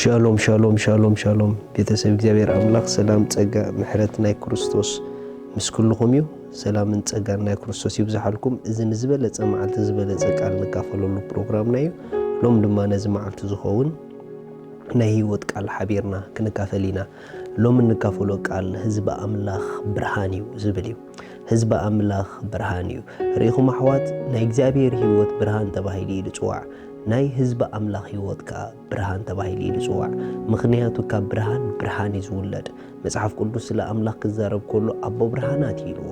ሻሎም ሻሎም ሻሎም ሻሎም ቤተሰብ እግዚአብሔር አምላክ ሰላም ጸጋ ምሕረት ናይ ክርስቶስ ምስኩልኩም እዩ ሰላምን ጸጋ ናይ ክርስቶስ ይብዛሓልኩም እዝን ዝበለጸ መዓልቲ ዝበለጸ ቃል ንካፈለሉ ፕሮግራም ናይ ሎም ድማ ነዚ መዓልቲ ዝኸውን ናይ ህይወት ቃል ሓቢርና ክንካፈሊና ሎም ንካፈሎ ቃል ህዝብ አምላኽ ብርሃን እዩ ዝብል እዩ ህዝብ አምላኽ ብርሃን እዩ ሪኹም አሕዋት ናይ እግዚአብሔር ህይወት ብርሃን ተባሂሉ ይጽዋዕ ናይ ህዝብ አምላኽ ህይወት ካ ብርሃን ተባሂሉ ይጽዋዕ ምኽንያቱ ካ ብርሃን ይዝውለድ መጽሐፍ ቅዱስ ስለ አምላኽ ክዛረብ ከሎ አቦ ብርሃናት ይልዎ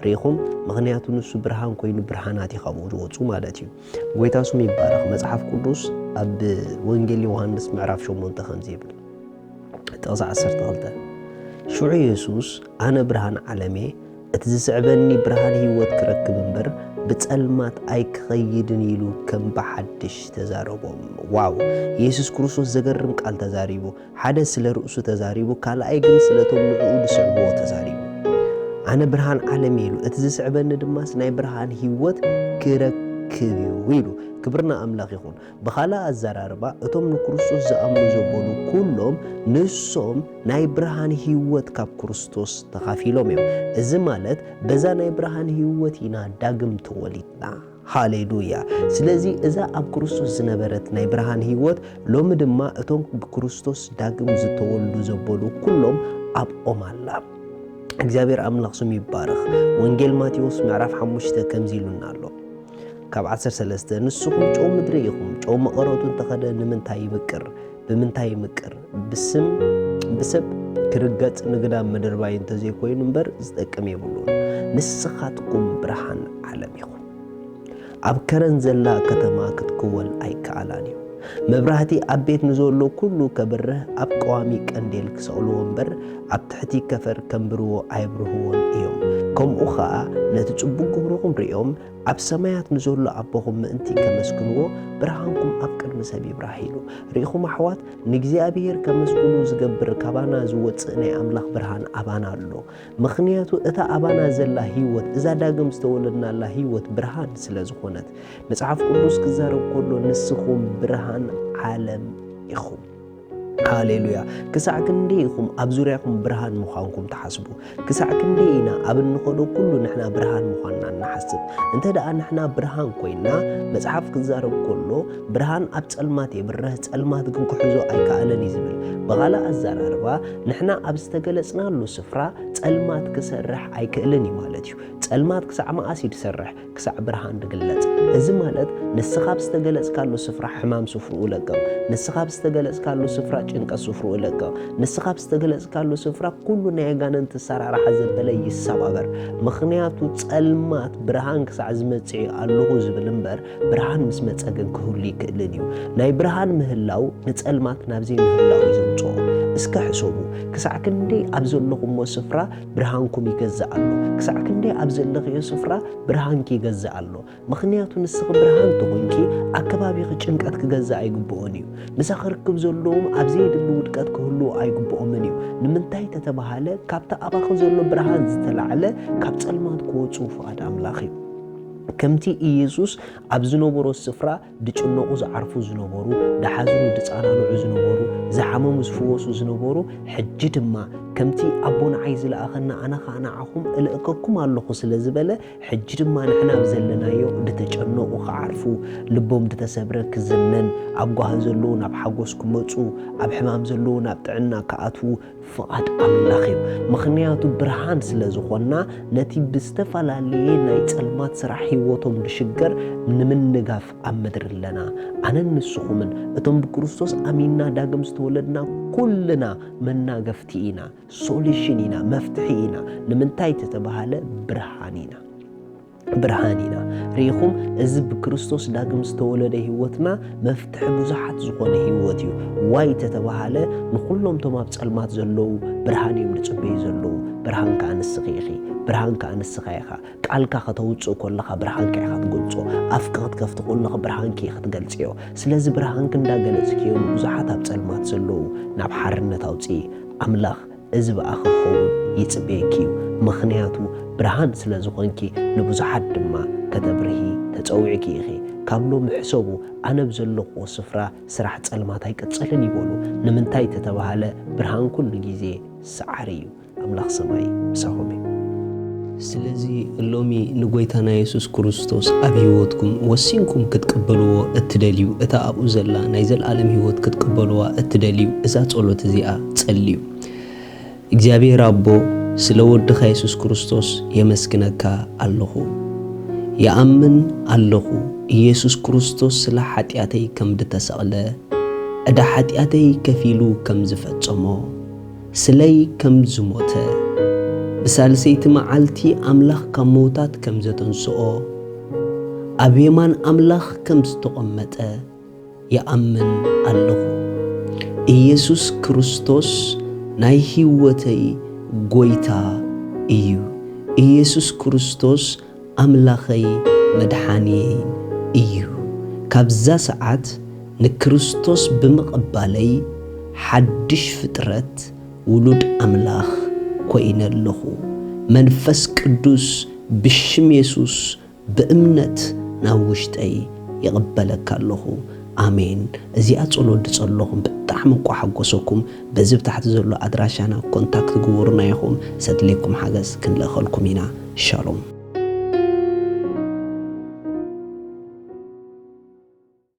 ሪኹም ምኽንያቱ ንሱ ብርሃን ኮይኑ ብርሃናት ይኸቡ ዝወጹ ማለት እዩ ጎይታ ስሙ ይባረኽ መጽሐፍ ቅዱስ አብ ወንጌል ዮሐንስ ምዕራፍ 8 ከምዚ ይብል ጥቕስ 12 ሽዑ ኢየሱስ አነ ብርሃን ዓለሜ እቲ ዝስዕበኒ ብርሃን ህይወት ክረክብ እምበር በጸልማት አይከይድን ይሉ ከም በሐድሽ ተዛረቦም ዋው ኢየሱስ ክርስቶስ ዘገርም ቃል ተዛሪቡ ሓደ ስለ ርእሱ ተዛሪቡ ካልአይ ግን ስለቶም ንዑ ዝስዕቦ ተዛሪቡ አነ ብርሃን ዓለም ይሉ እቲ ዝስዕበኒ ድማስ ናይ ብርሃን ህይወት ክረክብ ይሉ ክብርና አምላኽ ይኹን በኻላ አዘራርባ እቶም ንክርስቶስ ዘአምኑ ዘበሉ ኩሎም ንሶም ናይ ብርሃን ህይወት ካብ ክርስቶስ ተኻፊሎም እዮም እዚ ማለት በዛ ናይ ብርሃን ህይወት ኢና ዳግም ተወሊድና ሃሌሉያ ስለዚ እዛ ኣብ ክርስቶስ ዝነበረት ናይ ብርሃን ህይወት ሎሚ ድማ እቶም ብክርስቶስ ዳግም ዝተወልዱ ዘበሉ ኩሎም ኣብኦም ኣላ እግዚአብሔር አምላኽ ስሙ ይባረኽ ወንጌል ማቴዎስ ምዕራፍ 5 ከምዚ ኢሉና ኣሎ ካብ 13 ንስኹም ጨው ምድሪ ኢኹም ጨው መቐረቱ እንተኸደ ንምንታይ ይምቅር ብምንታይ ይምቅር ብሰብ ክርገጽ ንግዳ ምድር ባይ እንተዘይኮይኑ እምበር ዝጠቅም የብሉን ንስኻትኩም ብርሃን ዓለም ኢኹም ኣብ ከረን ዘላ ከተማ ክትክወል ኣይከኣላን እዩ መብራህቲ ኣብ ቤት ንዘሎ ኩሉ ከበርህ ኣብ ቀዋሚ ቀንዴል ክሰቕልዎ እምበር ኣብ ትሕቲ ከፈር ከንብርዎ ኣይብርህዎን እዮም ከምኡ ኸዓ ነቲ ጽቡቕ ግብርኹም ርኦም ኣብ ሰማያት ንዘሎ ኣቦኹም ምእንቲ ከመስግንዎ ብርሃንኩም ኣብ ቅድሚ ሰብ ይብራህ ኢሉ ርኢኹም ኣሕዋት ንእግዚአብሔር ከመስግኑ ዝገብር ካባና ዝወፅእ ናይ ኣምላኽ ብርሃን ኣባና ኣሎ ምኽንያቱ እታ ኣባና ዘላ ህይወት እዛ ዳግም ዝተወለድናላ ህይወት ብርሃን ስለ ዝኾነት መጽሐፍ ቅዱስ ክዛረብ ከሎ ንስኹም ብርሃን ዓለም ኢኹም ሃሌሉያ ክሳዕ ክንደይ ኢኹም ኣብ ዙርያኹም ብርሃን ምዃንኩም ተሓስቡ ክሳዕ ክንደይ ኢና ኣብ እንኸዶ ኩሉ ንሕና ብርሃን ምዃንና እናሓስብ እንተደኣ ንሕና ብርሃን ኮይና መጽሓፍ ክዛረብ ከሎ ብርሃን ኣብ ጸልማት የብርህ ጸልማት ግን ክሕዞ ኣይከኣለን እዩ ዝብል በኻላ ኣዘራርባ ንሕና ኣብ ዝተገለጽናሉ ስፍራ ጸልማት ክሰርሕ ኣይክእልን እዩ ማለት እዩ ጸልማት ክሳዕ መዓስ ይሰርሕ ክሳዕ ብርሃን ድግለጽ እዚ ማለት ንስኻ ብዝተገለጽካሉ ስፍራ ሕማም ስፍርኡ ለቀቕ ንስኻ ብዝተገለጽካሉ ስፍራ ጭንቀት ስፍርኡ ለቀቕ ንስኻ ብዝተገለጽካሉ ስፍራ ኩሉ ናይ ኣጋንንቲ ኣሰራርሓ ዘበለ ይሰባበር ምኽንያቱ ጸልማት ብርሃን ክሳዕ ዝመጽእ ኣለኹ ዝብል እምበር ብርሃን ምስ መጸ ግን ክህሉ ይክእልን እዩ ናይ ብርሃን ምህላው ንጸልማት ናብዘይ ምህላው እዩ ዘምጽኦ እስከ ሕሰቡ ክሳዕ ክንደይ ኣብ ዘለኹሞ ስፍራ ብርሃንኩም ይገዝእ ኣሎ ክሳዕ ክንደይ ኣብ ዘለኽዮ ስፍራ ብርሃንኪ ይገዝእ ኣሎ ምኽንያቱ ንስኺ ብርሃን ትኾንኪ ኣከባቢኺ ጭንቀት ክገዝእ ኣይግብኦን እዩ ንስኺ ርክብ ዘለዎም ኣብ ዘይድሊ ውድቀት ክህሉ ኣይግብኦምን እዩ ንምንታይ ተተባሃለ ካብቲ ኣባኺ ዘሎ ብርሃን ዝተላዕለ ካብ ጸልማት ክወፁ ፍቓድ ኣምላኽ እዩ ከምቲ ኢየሱስ ኣብ ዝነበሮ ስፍራ ድጭነቑ ዝዓርፉ ዝነበሩ ዳሓዝኑ ድጻናንዑ ዝነበሩ ዝሓመሙ ዝፍወሱ ዝነበሩ ሕጂ ድማ ከምቲ ኣቦንዓይ ዝለኣኸና ኣነ ኸዓ ንዓኹም እልእከኩም ኣለኹ ስለ ዝበለ ሕጂ ድማ ንሕና ብዘለናዮ ድተጨነቑ ክዓርፉ ልቦም ድተሰብረ ክዝነን ኣብ ጓህ ዘለዉ ናብ ሓጎስ ክመፁ ኣብ ሕማም ዘለዉ ናብ ጥዕና ክኣትዉ ፍቓድ ኣምላኽ እዩ ምኽንያቱ ብርሃን ስለ ዝኾንና ነቲ ብዝተፈላለየ ናይ ጸልማት ስራሕ ህይወቶም ዝሽገር ንምንጋፍ ኣብ ምድሪ ኣለና ኣነ ንስኹምን እቶም ብክርስቶስ ኣሚንና ዳግም ዝተወለድና ኩልና መናገፍቲ ኢና ሶሉሽን ኢና መፍትሒ ኢና ንምንታይ ተተባሃለ ብርሃን ኢና ሪኢኹም እዚ ብክርስቶስ ዳግም ዝተወለደ ህይወትና መፍትሒ ብዙሓት ዝኾነ ህይወት እዩ ዋይ ተተባሃለ ንኹሎም ቶም ኣብ ጸልማት ዘለዉ ብርሃን እዮም ዝጽበዩ ዘለዉ ብርሃን ከዓ ንስኺ ኢኺ ብርሃን ከዓ ንስኻ ኢኻ ቃልካ ከተውፅእ ከለኻ ብርሃንካ ኢኻ ትገልጾ ኣፍካ ክትከፍቲ ከለኻ ብርሃንኪ ኢኻ ትገልጽዮ ስለዚ ብርሃንክ እንዳገለጽክዮ ብዙሓት ኣብ ጸልማት ዘለዉ ናብ ሓርነት ኣውፅኢ ኣምላኽ እዚ በኣ ክኸውን ይጽበየኪ እዩ ምኽንያቱ ብርሃን ስለ ዝኾንኪ ንብዙሓት ድማ ከተብርሂ ተጸዊዕኪ ኢኺ ካብሎም ሕሰቡ ኣነ ብዘለኹ ስፍራ ስራሕ ጸልማት ኣይቀጽልን ይበሉ ንምንታይ ተተባሃለ ብርሃን ኩሉ ግዜ ሰዓር እዩ ኣምላኽ ሰማይ ምሳኹም እዩ ስለዚ ሎሚ ንጎይታና ኢየሱስ ክርስቶስ ኣብ ህይወትኩም ወሲንኩም ክትቀበልዎ እትደልዩ እታ ኣብኡ ዘላ ናይ ዘለዓለም ህይወት ክትቀበልዋ እትደልዩ እዛ ጸሎት እዚኣ ጸልዩ እግዚአብሔር አቦ ስለ ወድኻ ኢየሱስ ክርስቶስ የመስግነካ ኣለኹ يأمن الله ኢየሱስ ክርስቶስ ስለ ኃጢአተይ ከም ድተሰቕለ እዳ ኃጢአተይ ከፊሉ ከም ዝፈጸሞ ስለይ ከም ዝሞተ ብሳልሰይቲ መዓልቲ ኣምላኽ ካብ ሞታት ከም ዘተንስኦ ኣብ የማን ኣምላኽ ከም ዝተቐመጠ ይኣምን ኣለኹ ኢየሱስ ክርስቶስ ናይ ህይወተይ ጎይታ እዩ ኢየሱስ ክርስቶስ ኣምላኸይ መድኃኒይ እዩ ካብዛ ሰዓት ንክርስቶስ ብምቕባለይ ሓድሽ ፍጥረት ውሉድ ኣምላኽ ኮይነለኹ መንፈስ ቅዱስ ብሽም ኢየሱስ በእምነት ናብ ውሽጠይ ይቕበለካ ኣለኹ አሜን እዚኣ ጸሎት ጸሎኹም ብጣዕሚ ቋሓጎሰኩም በዚ ታሕቲ ዘሎ ኣድራሻና ኮንታክት ግቡርና ይኹም ሰድለይኩም ሓገዝ ክንለኸልኩም ኢና ሻሎም